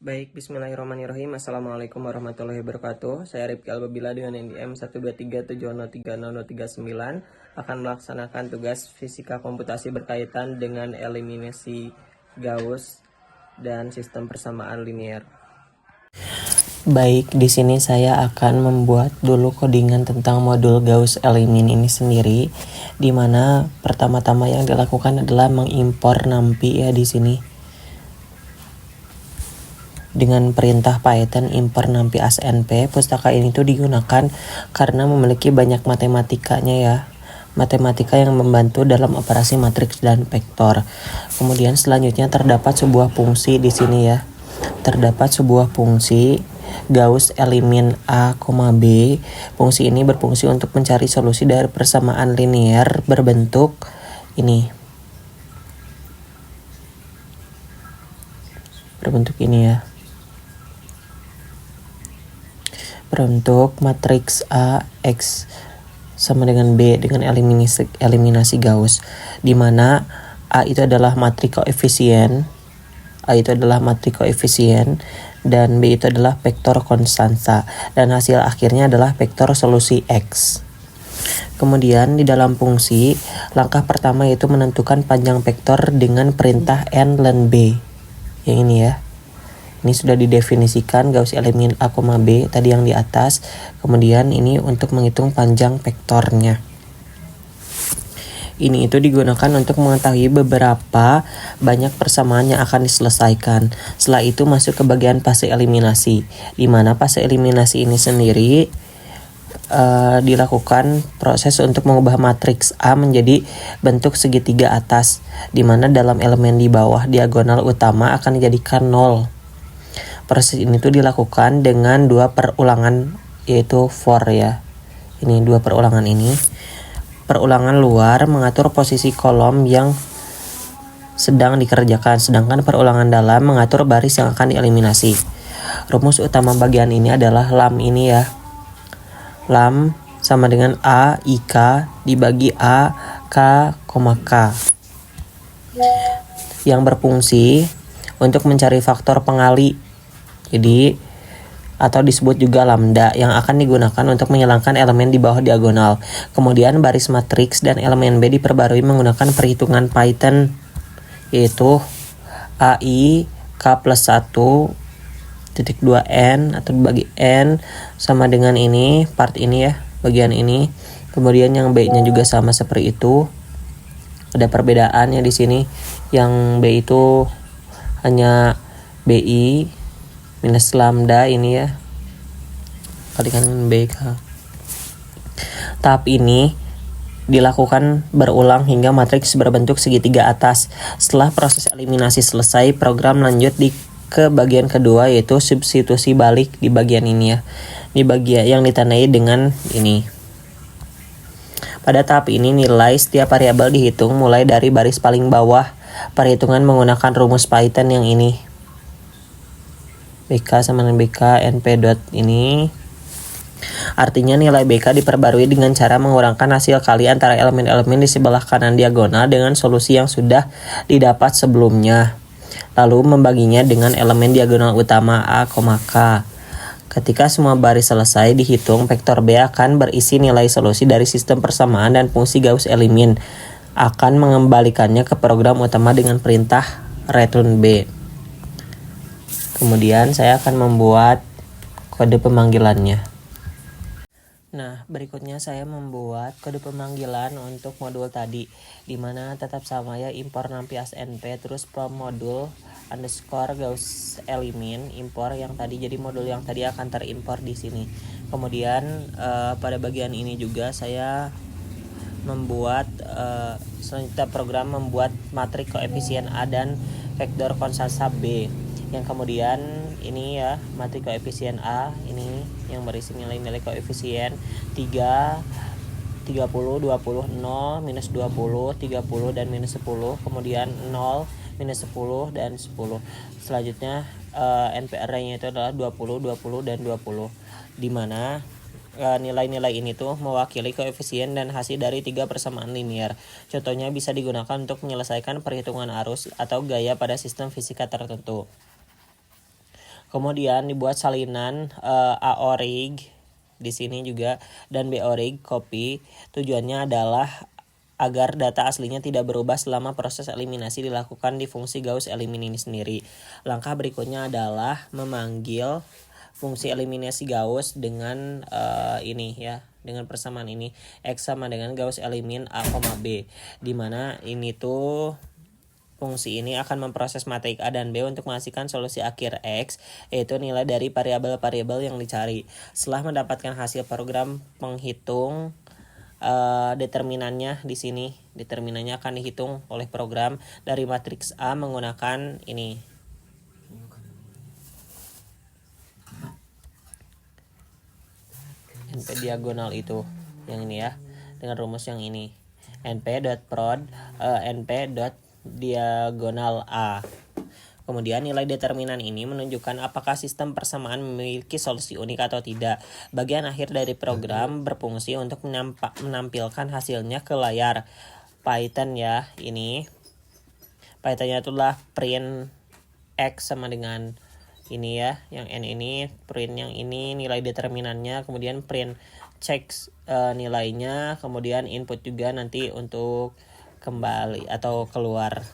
Baik, bismillahirrahmanirrahim. Assalamualaikum warahmatullahi wabarakatuh. Saya Rifki Albabila dengan NIM 123703039 akan melaksanakan tugas fisika komputasi berkaitan dengan eliminasi Gauss dan sistem persamaan linear. Baik, di sini saya akan membuat dulu codingan tentang modul Gauss Elimin ini sendiri, di mana pertama-tama yang dilakukan adalah mengimpor NumPy ya di sini. Dengan perintah Python import NumPy as np, pustaka ini tuh digunakan karena memiliki banyak matematikanya ya. Matematika yang membantu dalam operasi matriks dan vektor. Kemudian selanjutnya terdapat sebuah fungsi di sini ya. Terdapat sebuah fungsi Gauss Elimin A, B. Fungsi ini berfungsi untuk mencari solusi dari persamaan linear berbentuk ini. Berbentuk ini ya. Berbentuk matriks A X sama dengan B dengan eliminasi Gauss, di mana A itu adalah matrik koefisien, dan B itu adalah vektor konstanta, dan hasil akhirnya adalah vektor solusi X. Kemudian di dalam fungsi, langkah pertama yaitu menentukan panjang vektor dengan perintah n len B. Yang ini ya. Ini sudah didefinisikan Gauss Elimin A, B tadi yang di atas. Kemudian ini untuk menghitung panjang vektornya. Ini itu digunakan untuk mengetahui beberapa banyak persamaan yang akan diselesaikan. Setelah itu masuk ke bagian fase eliminasi, di mana fase eliminasi ini sendiri dilakukan proses untuk mengubah matriks A menjadi bentuk segitiga atas, di mana dalam elemen di bawah diagonal utama akan dijadikan 0. Proses ini tuh dilakukan dengan 2 perulangan yaitu for ya. Ini 2 perulangan ini. Perulangan luar mengatur posisi kolom yang sedang dikerjakan, sedangkan perulangan dalam mengatur baris yang akan dieliminasi. Rumus utama bagian ini adalah lam ini ya. Lam sama dengan A IK dibagi A K, K. Yang berfungsi untuk mencari faktor pengali. Jadi atau disebut juga lambda yang akan digunakan untuk menghilangkan elemen di bawah diagonal. Kemudian baris matriks dan elemen B diperbarui menggunakan perhitungan Python yaitu AI K plus 1 titik 2n atau dibagi n sama dengan ini, part ini ya, bagian ini. Kemudian yang B-nya juga sama seperti itu. Ada perbedaannya di sini. Yang B itu hanya BI minus lambda ini ya, kalikan dengan BK. Tahap ini dilakukan berulang hingga matriks berbentuk segitiga atas. Setelah proses eliminasi selesai, program lanjut ke bagian kedua yaitu substitusi balik di bagian ini ya. Di bagian yang ditandai dengan ini. Pada tahap ini nilai setiap variabel dihitung mulai dari baris paling bawah. Perhitungan menggunakan rumus Python yang ini. BK sama dengan BK NP dot ini. Artinya nilai BK diperbarui dengan cara mengurangkan hasil kali antara elemen-elemen di sebelah kanan diagonal dengan solusi yang sudah didapat sebelumnya. Lalu membaginya dengan elemen diagonal utama A, K. Ketika semua baris selesai dihitung, vektor B akan berisi nilai solusi dari sistem persamaan dan fungsi Gauss Elimin akan mengembalikannya ke program utama dengan perintah return B. Kemudian saya akan membuat kode pemanggilannya. Nah, berikutnya saya membuat kode pemanggilan untuk modul tadi, di mana tetap sama ya, import NumPy as np, terus from modul underscore Gauss Elimin import yang tadi, jadi modul yang tadi akan terimpor di sini. Kemudian pada bagian ini juga saya membuat selanjutnya program membuat matriks koefisien A dan vektor konstanta B. Yang kemudian ini ya, matriks koefisien A ini yang berisi nilai-nilai koefisien 3, 30, 20, 0, minus 20, 30, dan minus 10. Kemudian 0, minus 10, dan 10. Selanjutnya NP array-nya itu adalah 20, 20, dan 20. Dimana nilai-nilai ini tuh mewakili koefisien dan hasil dari 3 persamaan linear. Contohnya bisa digunakan untuk menyelesaikan perhitungan arus atau gaya pada sistem fisika tertentu. Kemudian dibuat salinan aorig di sini juga dan borig copy. Tujuannya adalah agar data aslinya tidak berubah selama proses eliminasi dilakukan di fungsi Gauss elimin ini sendiri. Langkah berikutnya adalah memanggil fungsi eliminasi Gauss dengan ini ya, dengan persamaan ini X sama dengan Gauss elimin A, B, dimana ini tuh fungsi ini akan memproses matrik A dan B untuk menghasilkan solusi akhir X, yaitu nilai dari variabel-variabel yang dicari. Setelah mendapatkan hasil program penghitung, determinannya di sini, determinannya akan dihitung oleh program dari matriks A menggunakan ini. NP diagonal itu, yang ini ya, dengan rumus yang ini. np.prod np.diagonal A. Kemudian nilai determinan ini menunjukkan apakah sistem persamaan memiliki solusi unik atau tidak. Bagian akhir dari program berfungsi untuk menampilkan hasilnya ke layar Python ya. Ini Pythonnya itulah print X sama dengan ini ya, yang N ini, print yang ini nilai determinannya, kemudian print cek nilainya, kemudian input juga nanti untuk kembali atau keluar.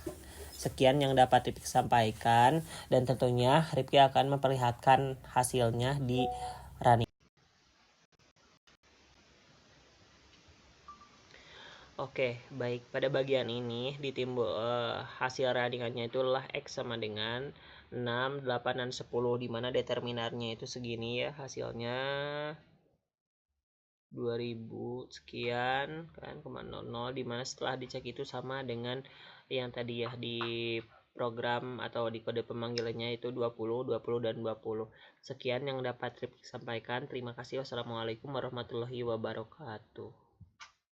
Sekian yang dapat Rifki sampaikan, dan tentunya Rifki akan memperlihatkan hasilnya di running. Oke, baik. Pada bagian ini ditimbul hasil runningannya itulah X sama dengan 6, 8, dan 10, dimana determinannya itu segini ya, hasilnya 2000 sekian kan, 0,00, dimana setelah dicek itu sama dengan yang tadi ya di program atau di kode pemanggilannya itu 20, 20, dan 20. Sekian yang dapat Rifki sampaikan. Terima kasih. Wassalamualaikum warahmatullahi wabarakatuh.